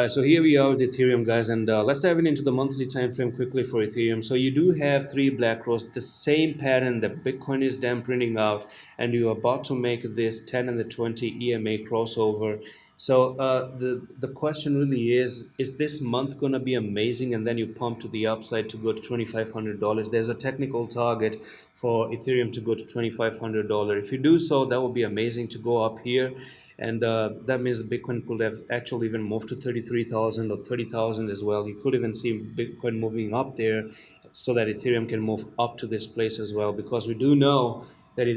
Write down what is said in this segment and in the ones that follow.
So here we are with Ethereum, guys, and let's dive into the monthly time frame quickly for Ethereum. So you do have three black rows, the same pattern that Bitcoin is dampening out, and you're about to make this 10 and the 20 EMA crossover. So the question really is this month gonna be amazing, and then you pump to the upside to go to $2,500? There's a technical target for Ethereum to go to $2,500. If you do so, that would be amazing to go up here, and that means Bitcoin could have actually even moved to 33,000 or 30,000 as well. You could even see Bitcoin moving up there, so that Ethereum can move up to this place as well, because we do know that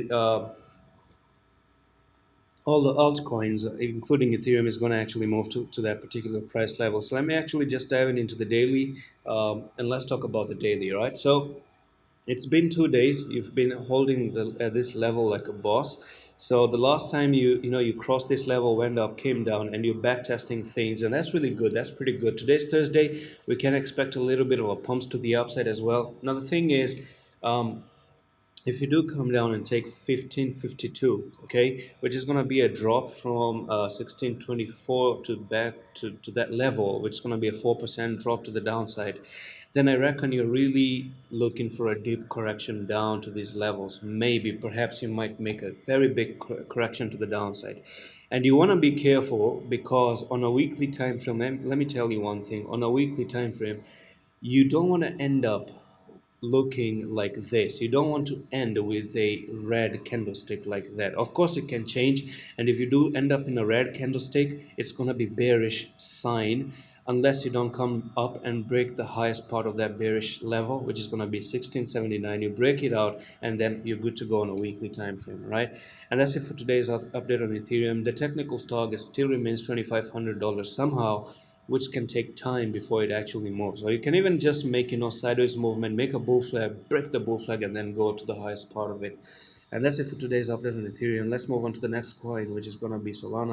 all the altcoins, including Ethereum, is going to actually move to that particular price level. So let me actually just dive into the daily, and let's talk about the daily, right? So it's been 2 days. You've been holding at this level like a boss. So the last time you crossed this level, went up, came down, and you're back testing things, and that's really good. That's pretty good. Today's Thursday. We can expect a little bit of a pumps to the upside as well. Now the thing is, if you do come down and take 1552, okay, which is going to be a drop from 1624 to back to that level, which is going to be a 4% drop to the downside, then I reckon you're really looking for a deep correction down to these levels. Maybe perhaps you might make a very big correction to the downside, and you want to be careful, because on a weekly time frame, let me tell you one thing. On a weekly time frame, you don't want to end up looking like this. You don't want to end with a red candlestick like that. Of course, it can change, and if you do end up in a red candlestick, it's going to be bearish sign, unless you don't come up and break the highest part of that bearish level, which is going to be 1679. You break it out, and then you're good to go on a weekly time frame, right? And that's it for today's update on Ethereum. The technical target still remains $2,500 somehow, which can take time before it actually moves. Or you can even just make, sideways movement, make a bull flag, break the bull flag, and then go to the highest part of it. And that's it for today's update on Ethereum. Let's move on to the next coin, which is going to be Solana.